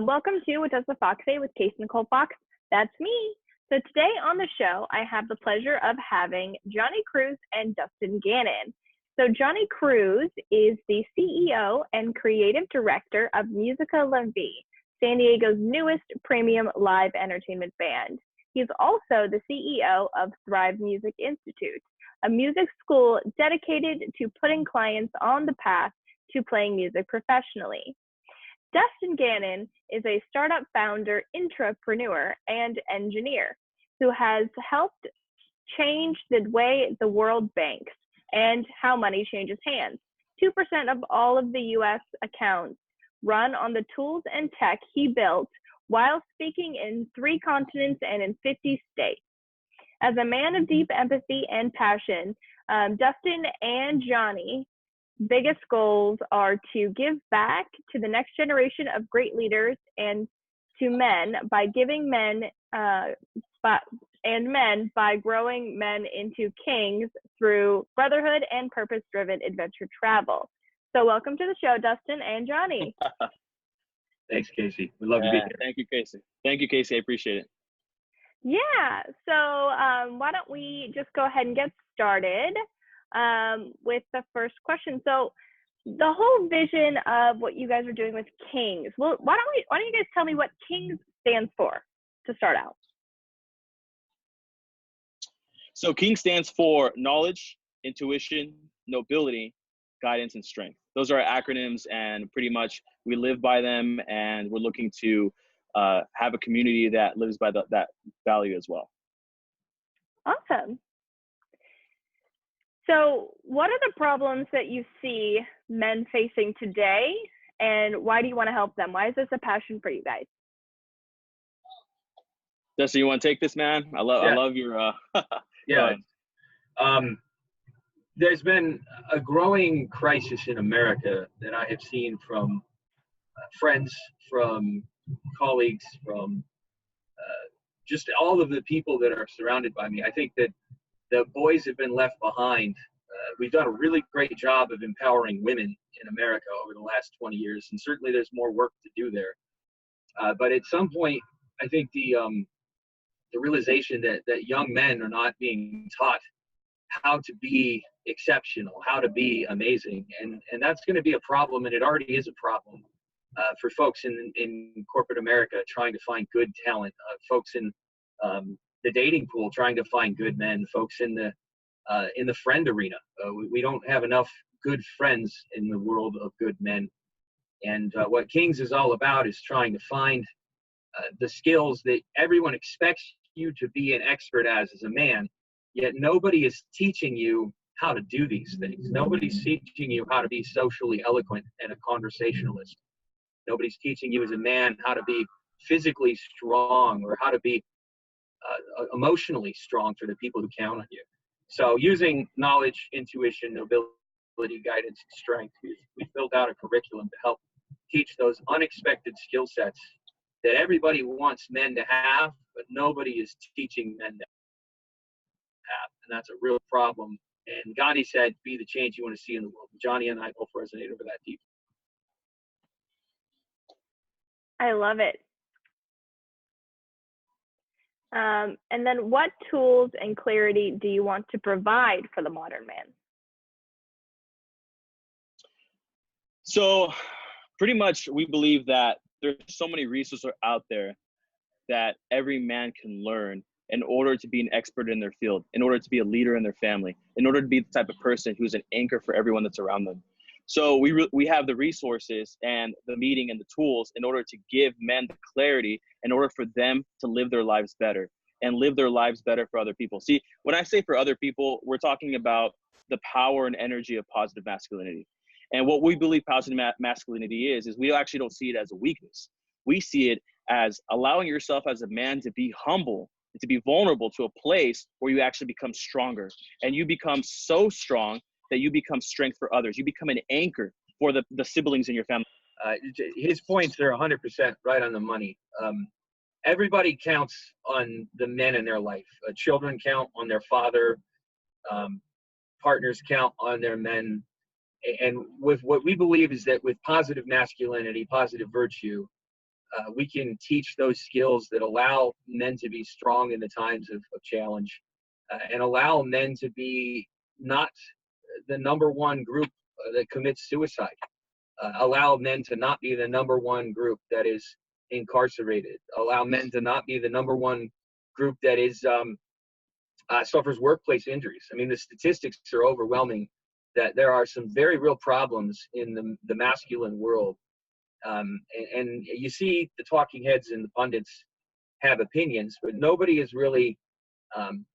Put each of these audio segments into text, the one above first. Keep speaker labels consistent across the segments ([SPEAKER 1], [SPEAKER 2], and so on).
[SPEAKER 1] Welcome to What Does the Fox Say with Casey Nicole Fox. That's me. So today on the show, I have the pleasure of having Jony Cruz and Dustin Gannon. So Jony Cruz is the CEO and creative director of Musica, San Diego's newest premium live entertainment band. He's also the CEO of Thrive Music Institute, a music school dedicated to putting clients on the path to playing music professionally. Dustin Gannon is a startup founder, intrapreneur, and engineer who has helped change the way the world banks and how money changes hands. 2% of all of the U.S. accounts run on the tools and tech he built while speaking in 3 continents and in 50 states. As a man of deep empathy and passion, Dustin and Jony biggest goals are to give back to the next generation of great leaders and to men by giving men by growing men into kings through brotherhood and purpose-driven adventure travel. So welcome to the show, Dustin and Jony.
[SPEAKER 2] Thanks, Casey. We love to be here.
[SPEAKER 3] Thank you, Casey. Thank you, Casey. I appreciate it.
[SPEAKER 1] Yeah. So why don't we just go ahead and get started with the first question. So the whole vision of what you guys are doing with K.I.N.G.S. Well, why don't you guys tell me what K.I.N.G.S stands for to start out?
[SPEAKER 3] So K.I.N.G stands for knowledge, intuition, nobility, guidance, and strength. Those are our acronyms, and pretty much we live by them, and we're looking to have a community that lives by that value as well.
[SPEAKER 1] Awesome. So what are the problems that you see men facing today, and why do you want to help them? Why is this a passion for you guys?
[SPEAKER 3] Dustin, you want to take this, man? I love your
[SPEAKER 2] yeah. There's been a growing crisis in America that I have seen from friends, from colleagues, from just all of the people that are surrounded by me. I think that the boys have been left behind. We've done a really great job of empowering women in America over the last 20 years, and certainly there's more work to do there. But at some point, I think the realization that young men are not being taught how to be exceptional, how to be amazing, and that's going to be a problem, and it already is a problem for folks in corporate America trying to find good talent, folks in the dating pool trying to find good men, folks in the friend arena. We don't have enough good friends in the world of good men. And what K.I.N.G.S is all about is trying to find the skills that everyone expects you to be an expert as a man, yet nobody is teaching you how to do these things. Nobody's teaching you how to be socially eloquent and a conversationalist. Nobody's teaching you as a man how to be physically strong or how to be emotionally strong for the people who count on you. So using knowledge, intuition, nobility, guidance, and strength, we've built out a curriculum to help teach those unexpected skill sets that everybody wants men to have, but nobody is teaching men to have. And that's a real problem. And Gandhi said, be the change you want to see in the world. Jony and I both resonate over that deeply.
[SPEAKER 1] I love it. And then what tools and clarity do you want to provide for the modern man?
[SPEAKER 3] So pretty much we believe that there's so many resources out there that every man can learn in order to be an expert in their field, in order to be a leader in their family, in order to be the type of person who's an anchor for everyone that's around them. So we have the resources and the meeting and the tools in order to give men the clarity in order for them to live their lives better and live their lives better for other people. See, when I say for other people, we're talking about the power and energy of positive masculinity. And what we believe positive masculinity is we actually don't see it as a weakness. We see it as allowing yourself as a man to be humble and to be vulnerable to a place where you actually become stronger. And you become so strong that you become strength for others. You become an anchor for the siblings in your family.
[SPEAKER 2] His points are 100% right on the money. Everybody counts on the men in their life. Children count on their father. Partners count on their men. And with what we believe is that with positive masculinity, positive virtue, we can teach those skills that allow men to be strong in the times of challenge, and allow men to be not the number one group that commits suicide. Allow men to not be the number one group that is incarcerated. Allow men to not be the number one group that is suffers workplace injuries. I mean, the statistics are overwhelming that there are some very real problems in the masculine world. And you see the talking heads and the pundits have opinions, but nobody is really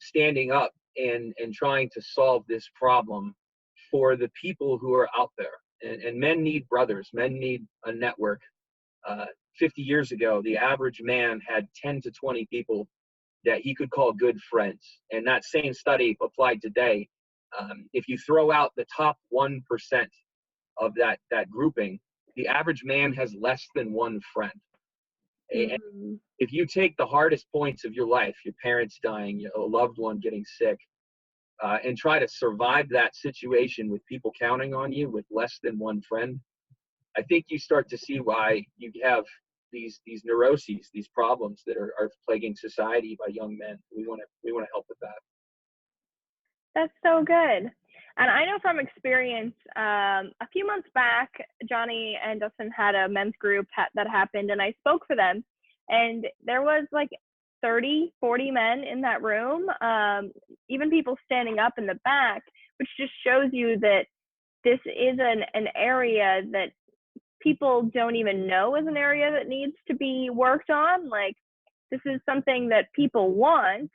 [SPEAKER 2] standing up and trying to solve this problem for the people who are out there. And men need brothers. Men need a network. 50 years ago, the average man had 10 to 20 people that he could call good friends. And that same study applied today. If you throw out the top 1% of that grouping, the average man has less than one friend. And if you take the hardest points of your life, your parents dying, a loved one getting sick, and try to survive that situation with people counting on you with less than one friend, I think you start to see why you have these neuroses, these problems that are plaguing society by young men. We want to help with that.
[SPEAKER 1] That's so good. And I know from experience, a few months back, Jony and Dustin had a men's group that happened, and I spoke for them. And there was like 30, 40 men in that room, even people standing up in the back, which just shows you that this is an area that people don't even know is an area that needs to be worked on. Like, this is something that people want,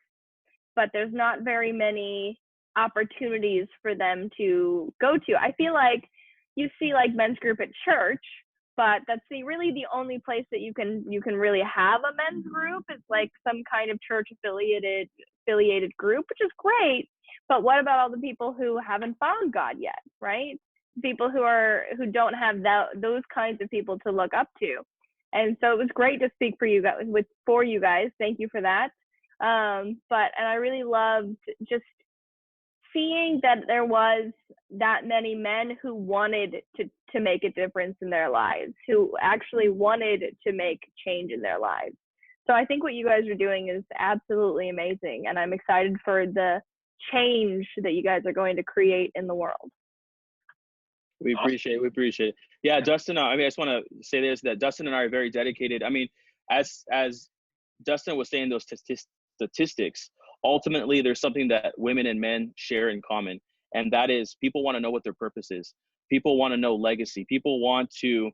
[SPEAKER 1] but there's not very many opportunities for them to go to. I feel like you see like men's group at church, but that's really the only place that you can really have a men's group. It's like some kind of church affiliated group, which is great. But what about all the people who haven't found God yet, right? People who don't have those kinds of people to look up to. And so it was great to speak for you guys. Thank you for that. And I really loved just seeing that there was that many men who wanted to make a difference in their lives, who actually wanted to make change in their lives. So I think what you guys are doing is absolutely amazing, and I'm excited for the change that you guys are going to create in the world.
[SPEAKER 3] We appreciate it. Yeah, Dustin, I just want to say this, that Dustin and I are very dedicated. I mean, as Dustin was saying, those statistics, ultimately there's something that women and men share in common, and that is people want to know what their purpose is. People want to know legacy. People want to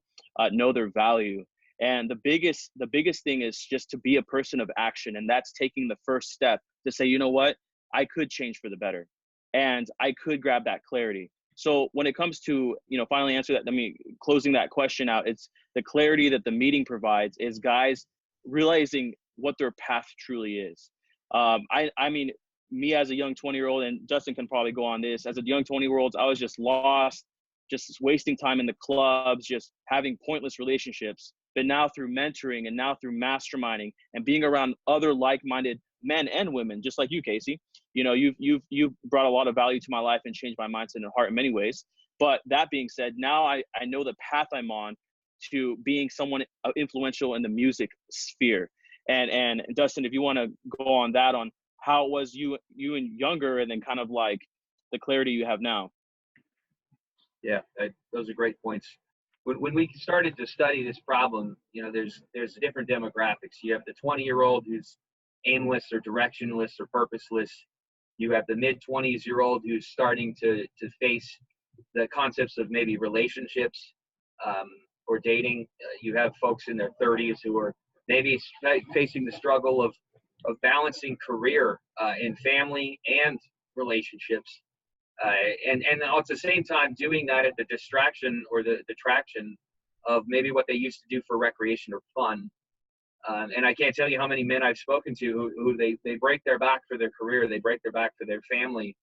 [SPEAKER 3] know their value. And the biggest thing is just to be a person of action, and that's taking the first step to say, you know what, I could change for the better, and I could grab that clarity. So when it comes to, finally answer that, closing that question out, it's the clarity that the meeting provides is guys realizing what their path truly is. I mean, me as a young 20-year-old, and Dustin can probably go on this, as a young 20-year-old, I was just lost, just wasting time in the clubs, just having pointless relationships. But now through mentoring and now through masterminding and being around other like-minded men and women, just like you, Casey, you've brought a lot of value to my life and changed my mindset and heart in many ways. But that being said, now I know the path I'm on to being someone influential in the music sphere. And Dustin, if you want to go on that, on how it was you and younger, and then kind of like the clarity you have now.
[SPEAKER 2] Yeah, those are great points. When we started to study this problem, there's different demographics. You have the 20-year-old who's aimless or directionless or purposeless. You have the mid-20s-year-old who's starting to face the concepts of maybe relationships or dating. You have folks in their 30s who are maybe facing the struggle of balancing career and family and relationships. And at the same time doing that at the distraction or the detraction of maybe what they used to do for recreation or fun. And I can't tell you how many men I've spoken to who they break their back for their career, they break their back for their family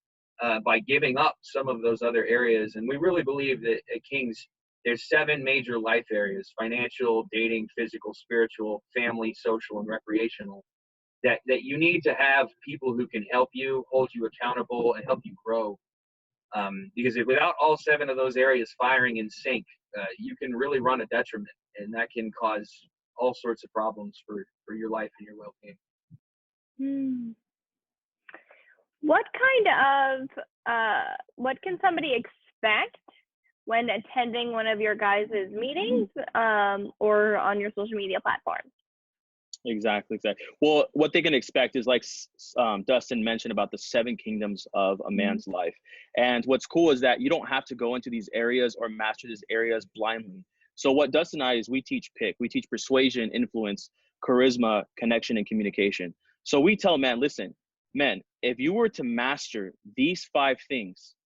[SPEAKER 2] by giving up some of those other areas. And we really believe that at K.I.N.G.S, there's 7 major life areas: financial, dating, physical, spiritual, family, social, and recreational, that you need to have people who can help you, hold you accountable, and help you grow. Because without all 7 of those areas firing in sync, you can really run a detriment, and that can cause all sorts of problems for your life and your well-being.
[SPEAKER 1] What can somebody expect when attending one of your guys' meetings or on your social media platforms?
[SPEAKER 3] Exactly. Well, what they can expect is like Dustin mentioned about the 7 kingdoms of a man's life. And what's cool is that you don't have to go into these areas or master these areas blindly. So what Dustin and I is, we teach PIC. We teach persuasion, influence, charisma, connection, and communication. So we tell men, listen, men, if you were to master these 5 things,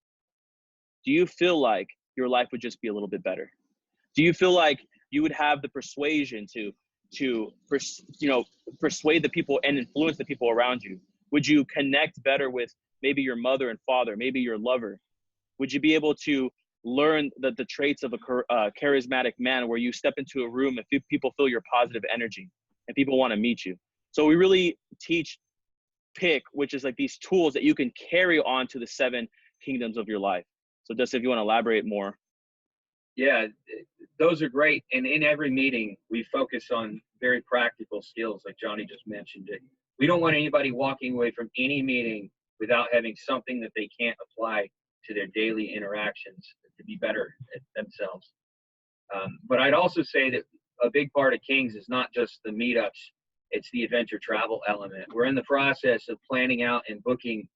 [SPEAKER 3] do you feel like your life would just be a little bit better? Do you feel like you would have the persuasion to persuade the people and influence the people around you? Would you connect better with maybe your mother and father, maybe your lover? Would you be able to learn the traits of a charismatic man, where you step into a room and people feel your positive energy and people want to meet you? So we really teach PIC, which is like these tools that you can carry on to the 7 kingdoms of your life. So Dustin, if you want to elaborate more.
[SPEAKER 2] Yeah, those are great. And in every meeting, we focus on very practical skills, like Jony just mentioned it. We don't want anybody walking away from any meeting without having something that they can't apply to their daily interactions to be better at themselves. But I'd also say that a big part of K.I.N.G.S is not just the meetups, it's the adventure travel element. We're in the process of planning out and booking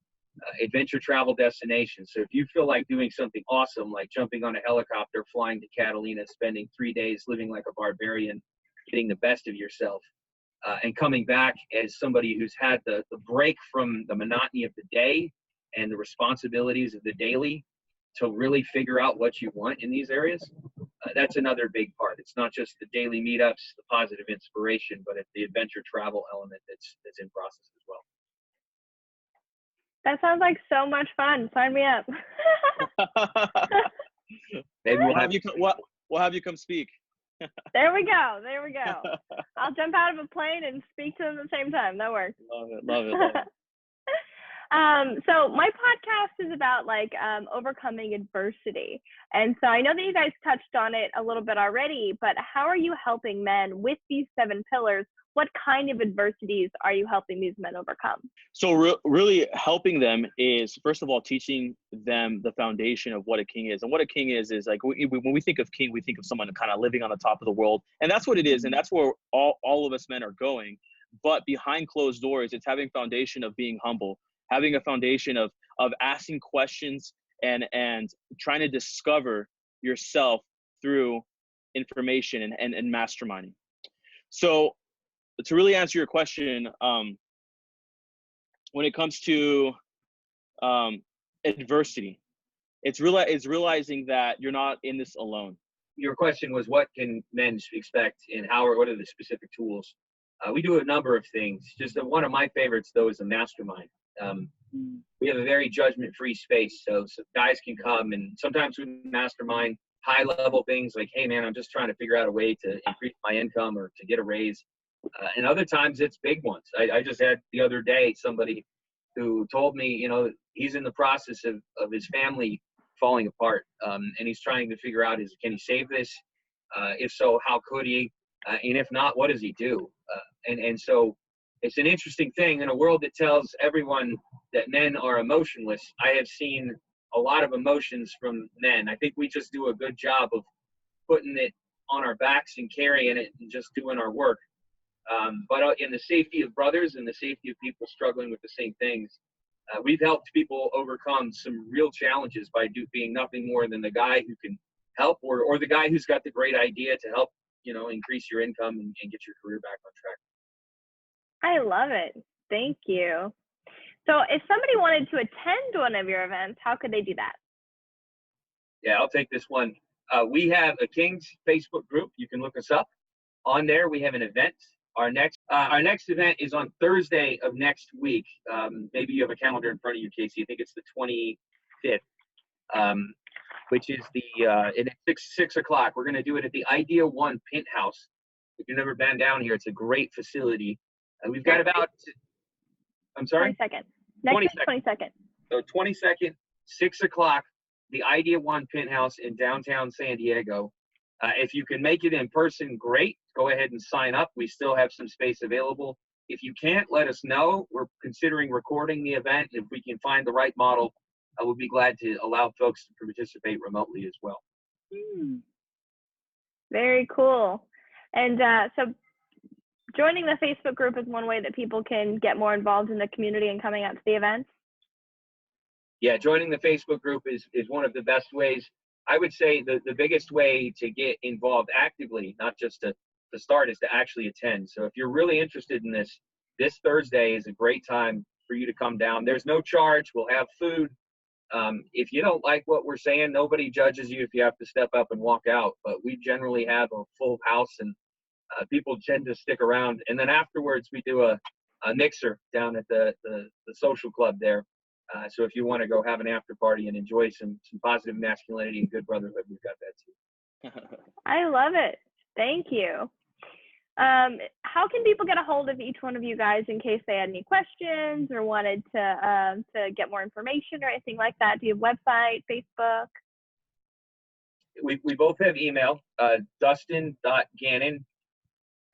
[SPEAKER 2] adventure travel destinations. So if you feel like doing something awesome, like jumping on a helicopter, flying to Catalina, spending 3 days living like a barbarian, getting the best of yourself, and coming back as somebody who's had the break from the monotony of the day and the responsibilities of the daily to really figure out what you want in these areas, that's another big part. It's not just the daily meetups, the positive inspiration, but it's the adventure travel element that's in process as well.
[SPEAKER 1] That sounds like so much fun. Sign me up.
[SPEAKER 2] Maybe
[SPEAKER 3] we'll have you come speak.
[SPEAKER 1] There we go. I'll jump out of a plane and speak to them at the same time. That works.
[SPEAKER 3] Love it.
[SPEAKER 1] So my podcast is about overcoming adversity. And so I know that you guys touched on it a little bit already, but how are you helping men with these 7 pillars? What kind of adversities are you helping these men overcome?
[SPEAKER 3] So really helping them is, first of all, teaching them the foundation of what a king is. And what a king is like, when we think of king, we think of someone kind of living on the top of the world. And that's what it is. And that's where all of us men are going. But behind closed doors, it's having a foundation of being humble, having a foundation of asking questions and trying to discover yourself through information and masterminding. So to really answer your question, when it comes to adversity, it's realizing that you're not in this alone.
[SPEAKER 2] Your question was, what can men expect and what are the specific tools? We do a number of things. Just one of my favorites, though, is a mastermind. We have a very judgment-free space, so guys can come, and sometimes we mastermind high-level things like, hey, man, I'm just trying to figure out a way to increase my income or to get a raise. And other times it's big ones. I just had the other day somebody who told me, he's in the process of his family falling apart, and he's trying to figure out, can he save this? If so, how could he? And if not, what does he do? And so it's an interesting thing in a world that tells everyone that men are emotionless. I have seen a lot of emotions from men. I think we just do a good job of putting it on our backs and carrying it and just doing our work. But in the safety of brothers and the safety of people struggling with the same things, we've helped people overcome some real challenges by being nothing more than the guy who can help or the guy who's got the great idea to help, increase your income and get your career back on track.
[SPEAKER 1] I love it. Thank you. So if somebody wanted to attend one of your events, how could they do that?
[SPEAKER 2] Yeah, I'll take this one. We have a K.I.N.G.S Facebook group. You can look us up. On there, we have an event. Our next event is on Thursday of next week. Maybe you have a calendar in front of you, Casey. I think it's the 25th, which is at 6 o'clock. We're going to do it at the Idea One Penthouse. If you've never been down here, it's a great facility. We've got about, I'm sorry?
[SPEAKER 1] 22nd. Next 22nd.
[SPEAKER 2] So 22nd, 6 o'clock, the Idea One Penthouse in downtown San Diego. If you can make it in person, great. go ahead and sign up. We still have some space available. If you can't, let us know. We're considering recording the event. If we can find the right model, I would be glad to allow folks to participate remotely as well.
[SPEAKER 1] Very cool. And so joining the Facebook group is one way that people can get more involved in the community and coming out to the events.
[SPEAKER 2] Yeah, joining the Facebook group is one of the best ways. I would say the biggest way to get involved actively, not just to start, is to actually attend. So if you're really interested in this Thursday is a great time for you to come down. There's no charge. We'll have food. If you don't like what we're saying, nobody judges you if you have to step up and walk out. But we generally have a full house, and people tend to stick around. And then afterwards, we do a mixer down at the social club there. So if you want to go have an after party and enjoy some positive masculinity and good brotherhood, we've got that too.
[SPEAKER 1] I love it. Thank you. How can people get a hold of each one of you guys in case they had any questions or wanted to get more information or anything like that? Do you have a website, Facebook?
[SPEAKER 2] We both have email, Dustin.Gannon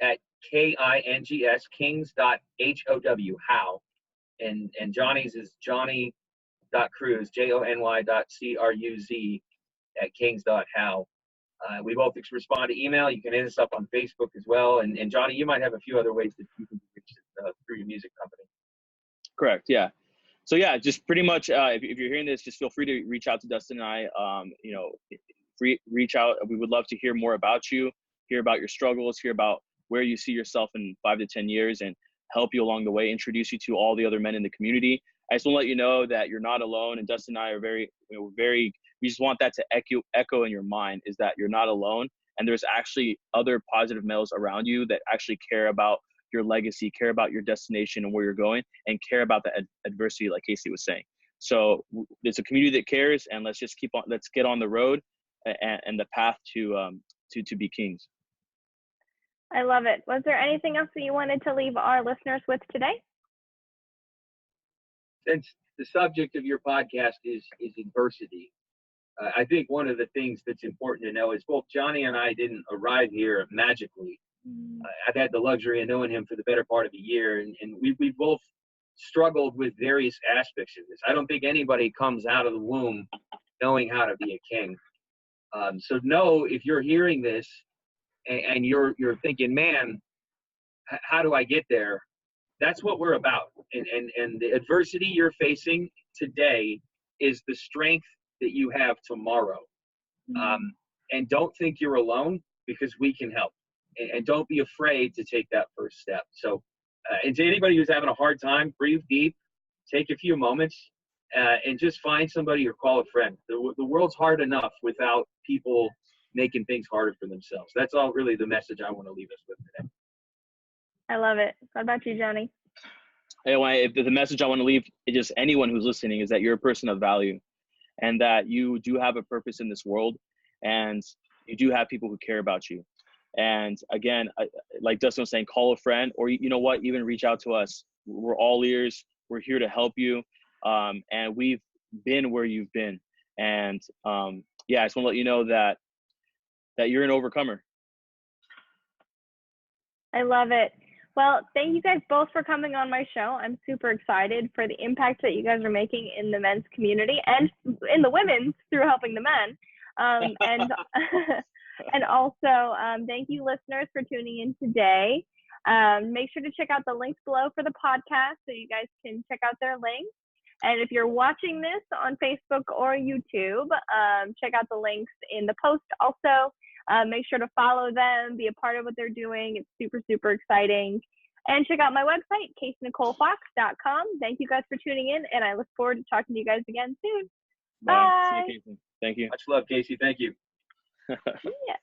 [SPEAKER 2] at K.I.N.G.S, K.I.N.G.S, how. And Johnny's is Jony.Cruz, Jony.Cruz at K.I.N.G.S.how. We both respond to email. You can hit us up on Facebook as well. And Jony, you might have a few other ways that you can reach through your music company.
[SPEAKER 3] Correct. Yeah. So yeah, just pretty much, if you're hearing this, just feel free to reach out to Dustin and I. Reach out. We would love to hear more about you, hear about your struggles, hear about where you see yourself in 5 to 10 years, and help you along the way, introduce you to all the other men in the community. I just want to let you know that you're not alone. And Dustin and I are we just want that to echo in your mind, is that you're not alone. And there's actually other positive males around you that actually care about your legacy, care about your destination and where you're going, and care about the adversity, like Casey was saying. So it's a community that cares, and let's get on the road and the path to be kings.
[SPEAKER 1] I love it. Was there anything else that you wanted to leave our listeners with today?
[SPEAKER 2] Since the subject of your podcast is adversity, I think one of the things that's important to know is both Jony and I didn't arrive here magically. I've had the luxury of knowing him for the better part of a year, and we both struggled with various aspects of this. I don't think anybody comes out of the womb knowing how to be a king. So know, if you're hearing this and you're thinking, man, how do I get there? That's what we're about. And the adversity you're facing today is the strength that you have tomorrow. And don't think you're alone, because we can help. And don't be afraid to take that first step. So, and to anybody who's having a hard time, breathe deep, take a few moments, and just find somebody or call a friend. The world's hard enough without people making things harder for themselves. That's all really the message I want to leave us with today.
[SPEAKER 1] I love it. What about you, Jony?
[SPEAKER 3] Anyway, the message I want to leave just anyone who's listening is that you're a person of value, and that you do have a purpose in this world, and you do have people who care about you. And again, like Dustin was saying, call a friend, or you know what, even reach out to us. We're all ears. We're here to help you. And we've been where you've been. And yeah, I just want to let you know that you're an overcomer.
[SPEAKER 1] I love it. Well, thank you guys both for coming on my show. I'm super excited for the impact that you guys are making in the men's community and in the women's through helping the men. And also, thank you, listeners, for tuning in today. Make sure to check out the links below for the podcast so you guys can check out their links. And if you're watching this on Facebook or YouTube, check out the links in the post also. Make sure to follow them, be a part of what they're doing. It's super, super exciting. And check out my website, CaseyNicoleFox.com. Thank you guys for tuning in, and I look forward to talking to you guys again soon. Bye.
[SPEAKER 3] See you, Casey. Thank you.
[SPEAKER 2] Much love, Casey. Thank you.
[SPEAKER 1] Yeah.